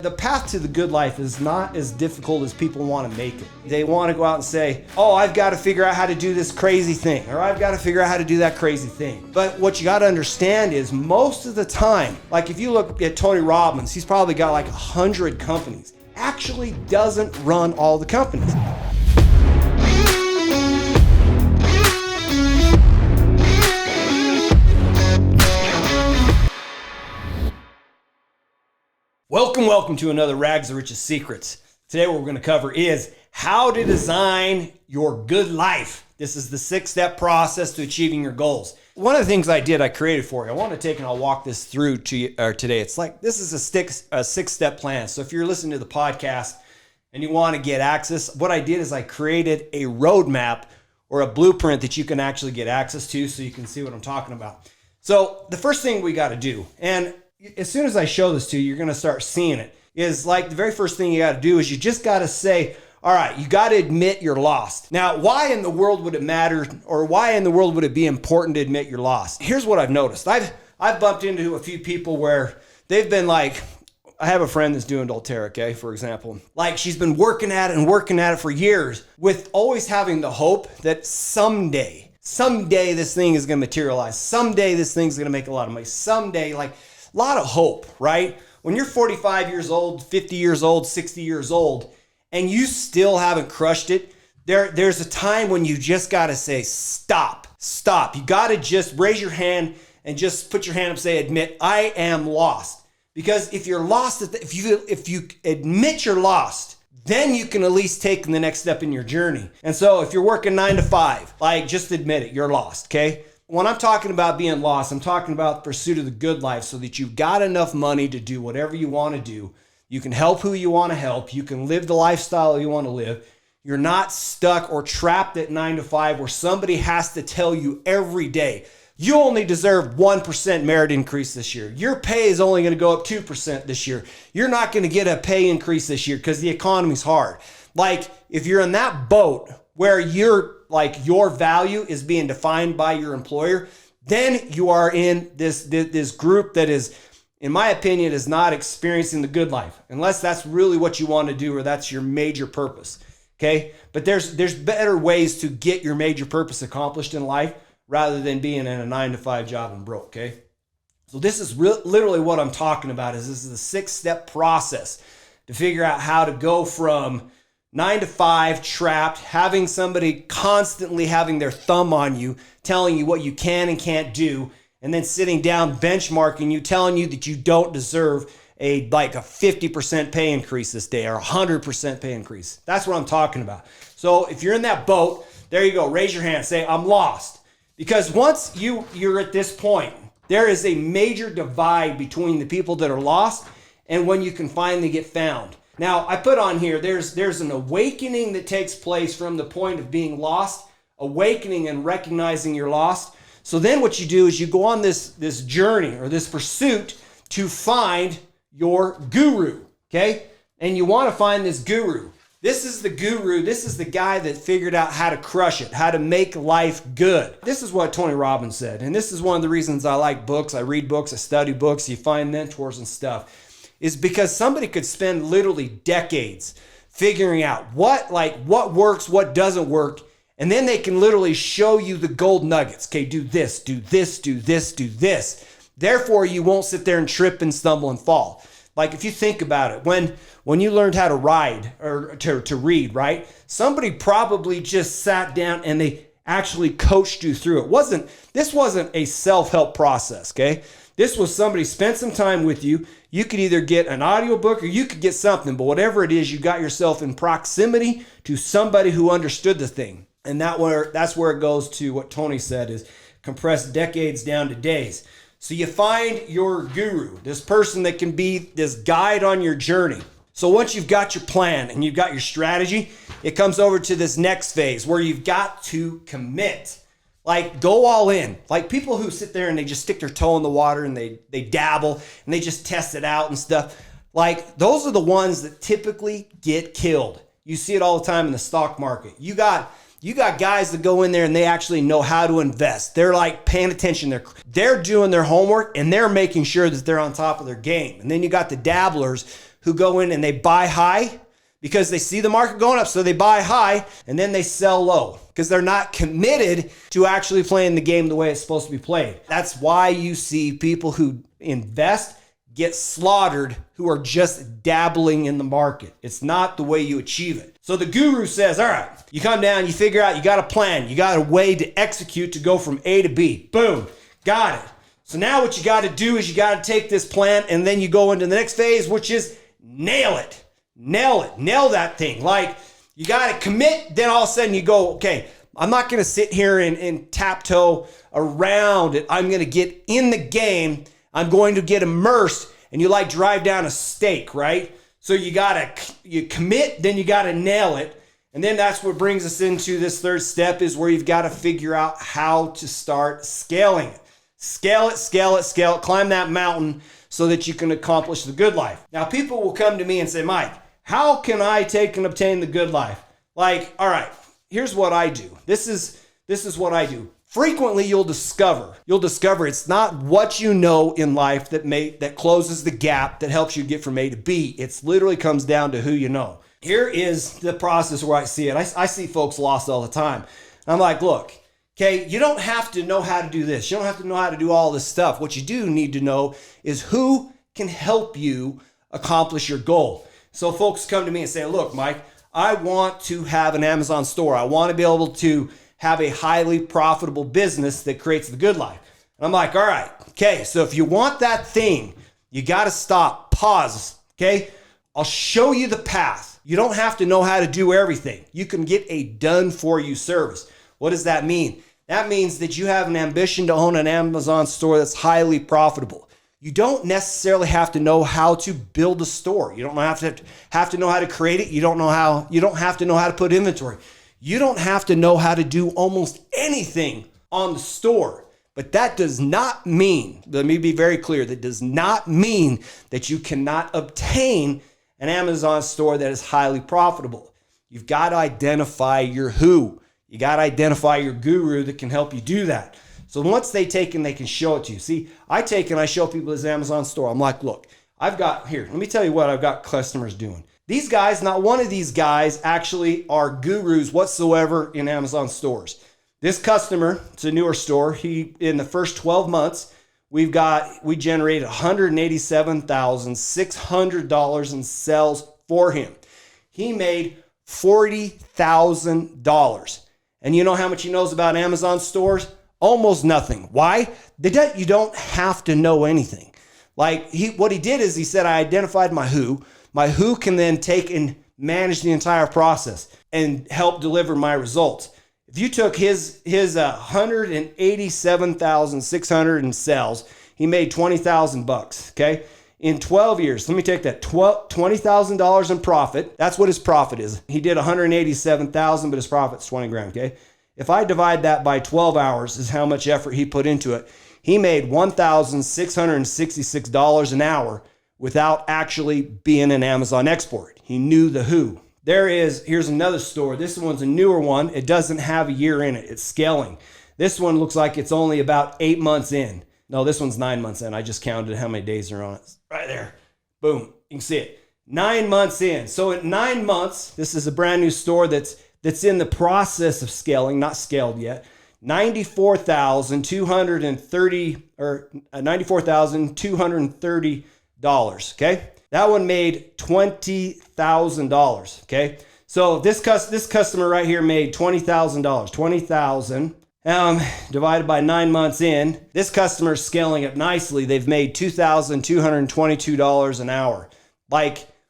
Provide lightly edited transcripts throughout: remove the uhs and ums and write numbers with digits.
The path to the good life is not as difficult as people want to make it. They want to go out and say, oh, I've got to figure out how to do this crazy thing, or I've got to figure out how to do that crazy thing. But what you got to understand is most of the time, like if you look at Tony Robbins, he's probably got like 100 companies. Actually doesn't run all the companies. Welcome to another 𝗥𝗴𝗀𝗃 Secrets. Today what we're going to cover is how to design your good life. This is the 6-step process to achieving your goals. One of the things I created for you. I want to take and I'll walk this through to you today. It's like this is a 6-step plan. So if you're listening to the podcast and you want to get access, what I did is I created a roadmap or a blueprint that you can actually get access to so you can see what I'm talking about. So the first thing we got to do, and as soon as I show this to you, you're going to start seeing it, is like the very first thing you got to do is you just got to say, all right, you got to admit you're lost. Now, why in the world would it matter, or why in the world would it be important to admit you're lost? Here's what I've noticed. I've bumped into a few people where they've been like, I have a friend that's doing doTERRA, okay, for example. Like she's been working at it for years with always having the hope that someday this thing is going to materialize. Someday this thing's going to make a lot of money. Someday, like, a lot of hope, right? When you're 45 years old, 50 years old, 60 years old, and you still haven't crushed it, there's a time when you just got to say, stop. You got to just raise your hand and just put your hand up and say, admit, I am lost. Because if you're lost, if you admit you're lost, then you can at least take the next step in your journey. And so if you're working 9 to 5, like just admit it, you're lost, okay? When I'm talking about being lost, I'm talking about the pursuit of the good life so that you've got enough money to do whatever you want to do. You can help who you want to help. You can live the lifestyle you want to live. You're not stuck or trapped at 9 to 5 where somebody has to tell you every day, you only deserve 1% merit increase this year. Your pay is only going to go up 2% this year. You're not going to get a pay increase this year because the economy's hard. Like if you're in that boat where your value is being defined by your employer, then you are in this group that is, in my opinion, is not experiencing the good life, unless that's really what you want to do or that's your major purpose, okay? But there's better ways to get your major purpose accomplished in life rather than being in a 9 to 5 job and broke, okay? So this is literally what I'm talking about. This is the 6-step process to figure out how to go from 9 to 5, trapped, having somebody constantly having their thumb on you, telling you what you can and can't do, and then sitting down benchmarking you, telling you that you don't deserve a 50% pay increase this day or 100% pay increase. That's what I'm talking about. So if you're in that boat, there you go. Raise your hand. Say, I'm lost. Because once you're at this point, there is a major divide between the people that are lost and when you can finally get found. Now, I put on here, there's an awakening that takes place from the point of being lost, awakening and recognizing you're lost. So then what you do is you go on this journey or this pursuit to find your guru, okay? And you want to find this guru. This is the guru. This is the guy that figured out how to crush it, how to make life good. This is what Tony Robbins said. And this is one of the reasons I like books. I read books, I study books, you find mentors and stuff. Is because somebody could spend literally decades figuring out what works, what doesn't work, and then they can literally show you the gold nuggets. Okay, do this, do this, do this, do this. Therefore, you won't sit there and trip and stumble and fall. Like if you think about it, when you learned how to ride or to read, right? Somebody probably just sat down and they actually coached you through it. This wasn't a self-help process, okay? This was somebody spent some time with you. You could either get an audiobook or you could get something, but whatever it is, you got yourself in proximity to somebody who understood the thing. And that's where it goes to what Tony said is compress decades down to days. So you find your guru, this person that can be this guide on your journey. So once you've got your plan and you've got your strategy, it comes over to this next phase where you've got to commit. Like go all in. Like people who sit there and they just stick their toe in the water and they dabble and they just test it out and stuff. Like those are the ones that typically get killed. You see it all the time in the stock market. You got guys that go in there and they actually know how to invest. They're like paying attention. They're doing their homework and they're making sure that they're on top of their game. And then you got the dabblers who go in and they buy high because they see the market going up. So they buy high and then they sell low because they're not committed to actually playing the game the way it's supposed to be played. That's why you see people who invest get slaughtered who are just dabbling in the market. It's not the way you achieve it. So the guru says, all right, you come down, you figure out, you got a plan, you got a way to execute to go from A to B. Boom, got it. So now what you got to do is you got to take this plan and then you go into the next phase, which is nail it. Nail it. Nail that thing. Like you got to commit. Then all of a sudden you go, okay, I'm not going to sit here and taptoe around it. I'm going to get in the game. I'm going to get immersed. And you like drive down a stake, right? So you commit, then you got to nail it. And then that's what brings us into this third step is where you've got to figure out how to start scaling it. Scale it, scale it, scale it, climb that mountain so that you can accomplish the good life. Now, people will come to me and say, Mike, how can I take and obtain the good life? Like, all right, here's what I do. This is what I do. Frequently, you'll discover it's not what you know in life that closes the gap that helps you get from A to B. It literally comes down to who you know. Here is the process where I see it. I see folks lost all the time. I'm like, look, okay, you don't have to know how to do this. You don't have to know how to do all this stuff. What you do need to know is who can help you accomplish your goal. So folks come to me and say, look, Mike, I want to have an Amazon store. I want to be able to have a highly profitable business that creates the good life. And I'm like, all right, okay, so if you want that thing, you got to stop, pause, okay? I'll show you the path. You don't have to know how to do everything. You can get a done for you service. What does that mean? That means that you have an ambition to own an Amazon store that's highly profitable. You don't necessarily have to know how to build a store. You don't have to know how to create it. You don't have to know how to put inventory. You don't have to know how to do almost anything on the store. But that does not mean, let me be very clear, that does not mean that you cannot obtain an Amazon store that is highly profitable. You've got to identify your who. You got to identify your guru that can help you do that. So once they take and they can show it to you. See, I take and I show people this Amazon store. I'm like, look, let me tell you what I've got customers doing. These guys, not one of these guys actually are gurus whatsoever in Amazon stores. This customer, it's a newer store. In the first 12 months, we generated $187,600 in sales for him. He made $40,000. And you know how much he knows about Amazon stores? Almost nothing. Why? You don't have to know anything. What he did is he said, I identified my who. My who can then take and manage the entire process and help deliver my results. If you took his $187,600 in sales, he made $20,000, okay? In 12 years, let me take that, $20,000 in profit. That's what his profit is. He did $187,000, but his profit's 20 grand, okay? If I divide that by 12 hours is how much effort he put into it. He made $1,666 an hour without actually being an Amazon export. He knew the who. Here's another store. This one's a newer one. It doesn't have a year in it. It's scaling. This one looks like it's only about 8 months in. No, this one's 9 months in. I just counted how many days are on it. Right there. Boom. You can see it. 9 months in. So at 9 months, this is a brand new store that's in the process of scaling, not scaled yet. $94,230, okay? That one made $20,000, okay? So this customer right here made $20,000, 20,000 divided by 9 months in. This customer is scaling up nicely. They've made $2,222 an hour.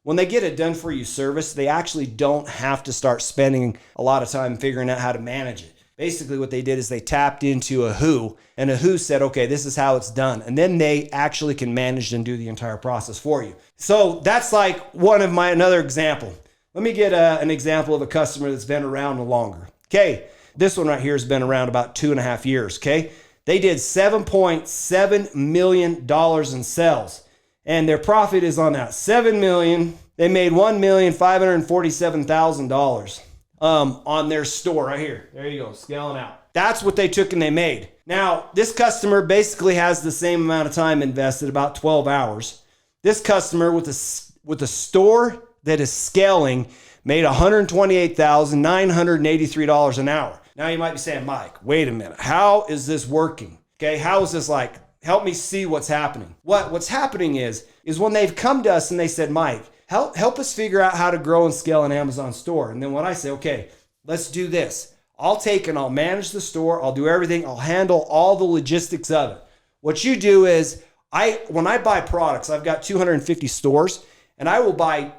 When they get a done for you service, they actually don't have to start spending a lot of time figuring out how to manage it. Basically what they did is they tapped into a who, and a who said, okay, this is how it's done. And then they actually can manage and do the entire process for you. So that's another example. Let me get an example of a customer that's been around longer. Okay, this one right here has been around about 2.5 years, okay? They did $7.7 million in sales, and their profit is on that. $7 million, they made $1,547,000. On their store right here. There you go, scaling out. That's what they took and they made. Now, this customer basically has the same amount of time invested, about 12 hours. This customer with with a store that is scaling made $128,983 an hour. Now you might be saying, Mike, wait a minute. How is this working? Okay, how is this like? Help me see what's happening. What's happening is when they've come to us and they said, Mike, help us figure out how to grow and scale an Amazon store. And then when I say, okay, let's do this. I'll take and I'll manage the store. I'll do everything. I'll handle all the logistics of it. What you do is when I buy products, I've got 250 stores, and I will buy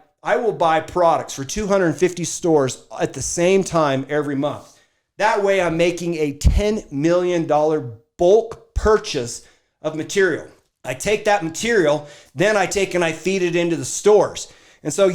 products for 250 stores at the same time every month. That way I'm making a $10 million bulk purchase of material. I take that material, then I take and I feed it into the stores. And so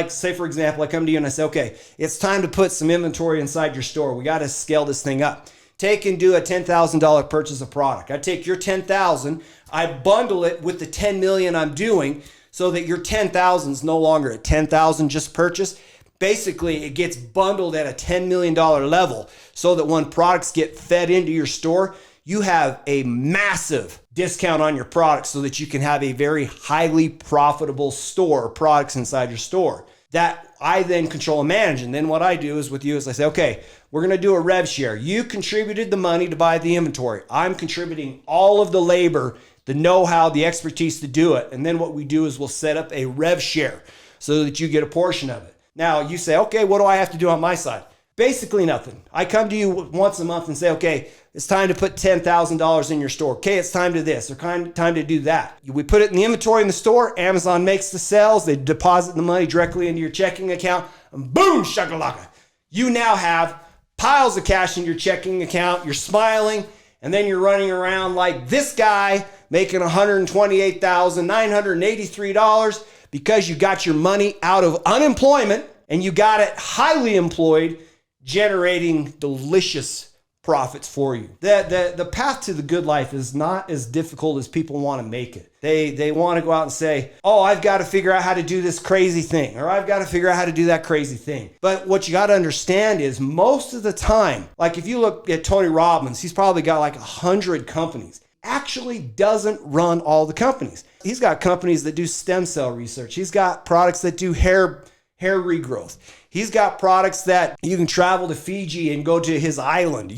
say for example, I come to you and I say, okay, it's time to put some inventory inside your store. We got to scale this thing up. Take and do a $10,000 purchase of product. I take your $10,000, I bundle it with the $10 million I'm doing so that your $10,000 is no longer at $10,000 just purchase. Basically, it gets bundled at a $10 million level so that when products get fed into your store, you have a massive discount on your products so that you can have a very highly profitable store, products inside your store that I then control and manage. And then what I do is with you is I say, okay, we're going to do a rev share. You contributed the money to buy the inventory. I'm contributing all of the labor, the know-how, the expertise to do it. And then what we do is we'll set up a rev share so that you get a portion of it. Now you say, okay, what do I have to do on my side? Basically nothing. I come to you once a month and say, okay, it's time to put $10,000 in your store. Okay, it's time to this or time to do that. We put it in the inventory in the store. Amazon makes the sales. They deposit the money directly into your checking account. And boom, shakalaka. You now have piles of cash in your checking account. You're smiling. And then you're running around like this guy making $128,983 because you got your money out of unemployment and you got it highly employed, generating delicious profits for you. The path to the good life is not as difficult as people want to make it. They want to go out and say, oh, I've got to figure out how to do this crazy thing, or I've got to figure out how to do that crazy thing. But what you got to understand is most of the time, like if you look at Tony Robbins, he's probably got like 100 companies. Actually doesn't run all the companies. He's got companies that do stem cell research. He's got products that do hair regrowth. He's got products that you can travel to Fiji and go to his island.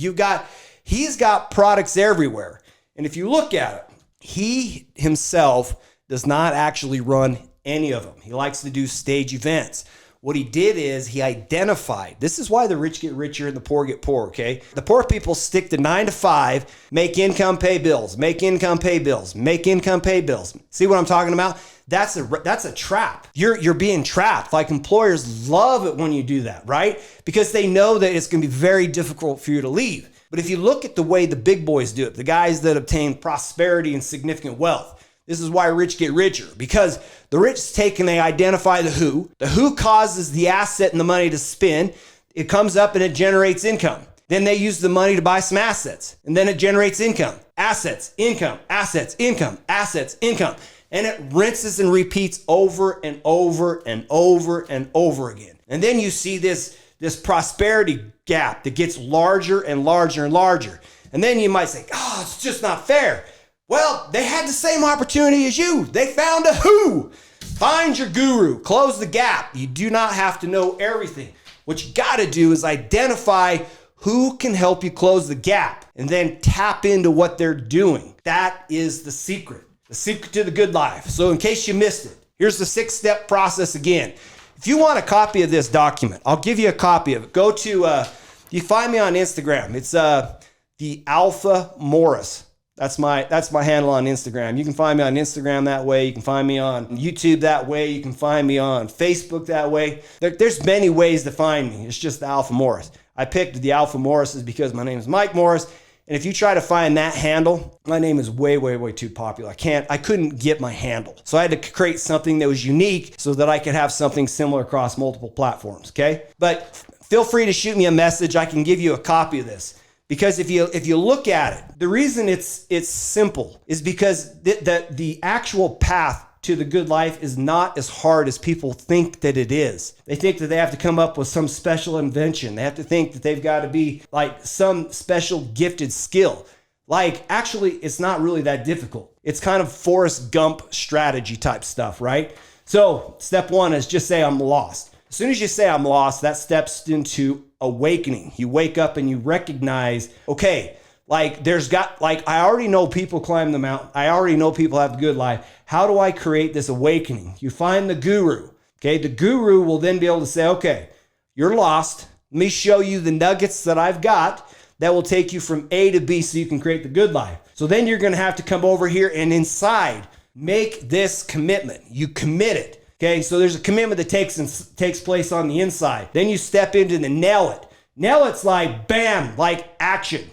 He's got products everywhere. And if you look at it, he himself does not actually run any of them. He likes to do stage events. What he did is he identified, this is why the rich get richer and the poor get poor, okay? The poor people stick to 9 to 5, make income, pay bills, make income, pay bills, make income, pay bills. See what I'm talking about? That's a trap. You're being trapped. Like employers love it when you do that, right? Because they know that it's going to be very difficult for you to leave. But if you look at the way the big boys do it, the guys that obtain prosperity and significant wealth, this is why rich get richer, because the rich take and they identify the who. The who causes the asset and the money to spin. It comes up and it generates income. Then they use the money to buy some assets, and then it generates income, assets, income, assets, income, assets, income. And it rinses and repeats over and over and over and over again. And then you see this prosperity gap that gets larger and larger and larger. And then you might say, oh, it's just not fair. Well, they had the same opportunity as you. They found a who. Find your guru. Close the gap. You do not have to know everything. What you got to do is identify who can help you close the gap and then tap into what they're doing. That is the secret. The secret to the good life. So in case you missed it, here's the 6-step process again. If you want a copy of this document, I'll give you a copy of it. Go to, you find me on Instagram. It's 𝗣𝗢𝗵𝗄𝗎. That's my handle on Instagram. You can find me on Instagram that way. You can find me on YouTube that way. You can find me on Facebook that way. There's many ways to find me. It's just the 𝗤𝗡𝗵𝗄𝗎. I picked the 𝗤𝗡𝗵𝗄𝗎 because my name is Mike Morris. And if you try to find that handle, my name is way, way, way too popular. I couldn't get my handle. So I had to create something that was unique so that I could have something similar across multiple platforms, okay? But feel free to shoot me a message. I can give you a copy of this. Because if you look at it, the reason it's simple is because the actual path to the good life is not as hard as people think that it is. They think that they have to come up with some special invention. They have to think that they've got to be like some special gifted skill. Like, actually, it's not really that difficult. It's kind of Forrest Gump strategy type stuff, right? So step one is just say I'm lost. As soon as you say I'm lost, that steps into awakening. You wake up and you recognize, okay, like I already know people climb the mountain. I already know people have the good life. How do I create this awakening? You find the guru. Okay, the guru will then be able to say, okay, you're lost. Let me show you the nuggets that I've got that will take you from A to B so you can create the good life. So then you're going to have to come over here and inside make this commitment. You commit it. Okay, so there's a commitment that takes place on the inside. Then you step into the nail it. Nail it's like bam, like action,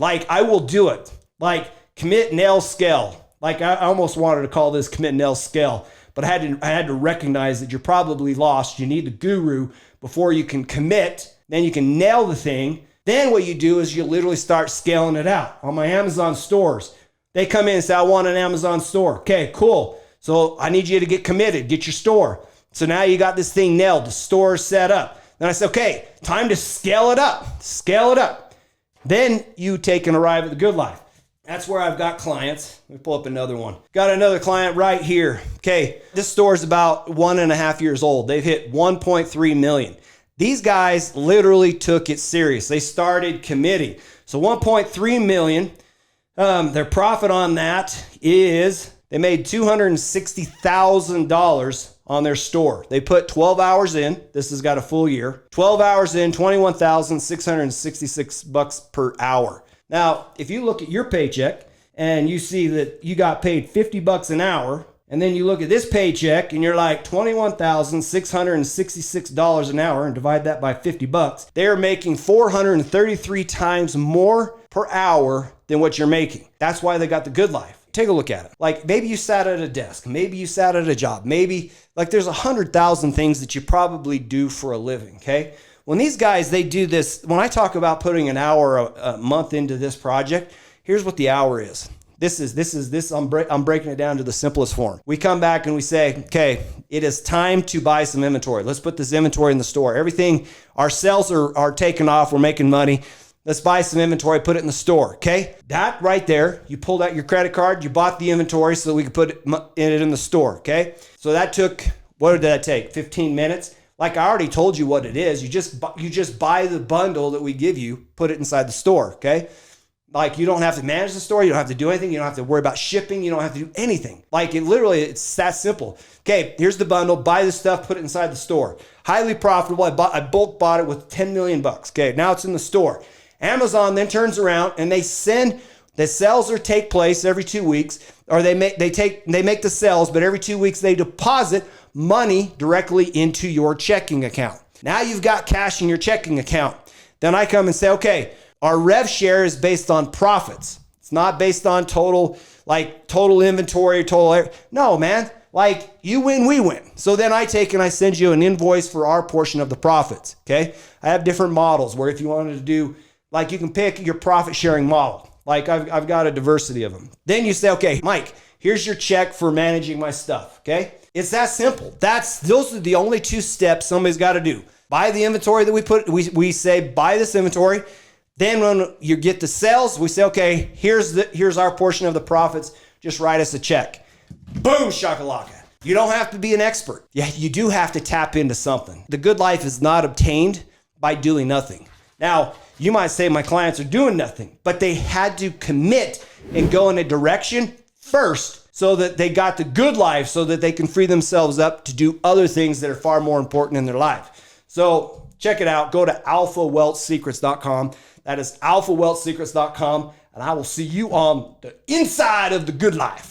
like I will do it. Like commit, nail, scale. Like I almost wanted to call this commit, nail, scale, but I had to recognize that you're probably lost. You need the guru before you can commit. Then you can nail the thing. Then what you do is you literally start scaling it out. On my Amazon stores, they come in and say, I want an Amazon store. Okay, cool. So I need you to get committed, get your store. So now you got this thing nailed, the store is set up. Then I said, okay, time to scale it up. Then you take and arrive at the good life. That's where I've got clients. Let me pull up another one. Got another client right here. Okay, this store is about 1.5 years old. They've hit 1.3 million. These guys literally took it serious. They started committing. So 1.3 million, their profit on that is they made $260,000 on their store. They put 12 hours in. This has got a full year. 12 hours in, $21,666 per hour. Now, if you look at your paycheck and you see that you got paid $50 an hour, and then you look at this paycheck and you're like $21,666 an hour and divide that by $50, they're making 433 times more per hour than what you're making. That's why they got the good life. Take a look at it. Like maybe you sat at a desk, maybe you sat at a job, maybe like there's 100,000 things that you probably do for a living, okay? When these guys, they do this, when I talk about putting an hour a month into this project, here's what the hour is. I'm breaking it down to the simplest form. We come back and we say, okay, it is time to buy some inventory. Let's put this inventory in the store. Everything, our sales are taking off. We're making money. Let's buy some inventory, put it in the store, okay? That right there, you pulled out your credit card, you bought the inventory so we could put it in the store, okay? So that took, what did that take? 15 minutes? Like I already told you what it is. You just buy the bundle that we give you, put it inside the store, okay? Like you don't have to manage the store. You don't have to do anything. You don't have to worry about shipping. You don't have to do anything. Like it's that simple. Okay, here's the bundle. Buy the stuff, put it inside the store. Highly profitable. I bulk bought it with 10 million bucks. Okay, now it's in the store. Amazon then turns around and they send, the sales take place every 2 weeks, or they make the sales, but every 2 weeks they deposit money directly into your checking account. Now you've got cash in your checking account. Then I come and say, okay, our rev share is based on profits. It's not based on total inventory, no, man. Like you win, we win. So then I take and I send you an invoice for our portion of the profits, okay? I have different models where if you wanted to do, like you can pick your profit sharing model. Like I've got a diversity of them. Then you say, okay, Mike, here's your check for managing my stuff, okay? It's that simple. Those are the only 2 steps somebody's got to do. Buy the inventory that we say, buy this inventory. Then when you get the sales, we say, okay, here's our portion of the profits. Just write us a check. Boom, shakalaka. You don't have to be an expert. Yeah, you do have to tap into something. The good life is not obtained by doing nothing. Now, you might say my clients are doing nothing, but they had to commit and go in a direction first so that they got the good life so that they can free themselves up to do other things that are far more important in their life. So check it out. Go to alphawealthsecrets.com. That is alphawealthsecrets.com, and I will see you on the inside of the good life.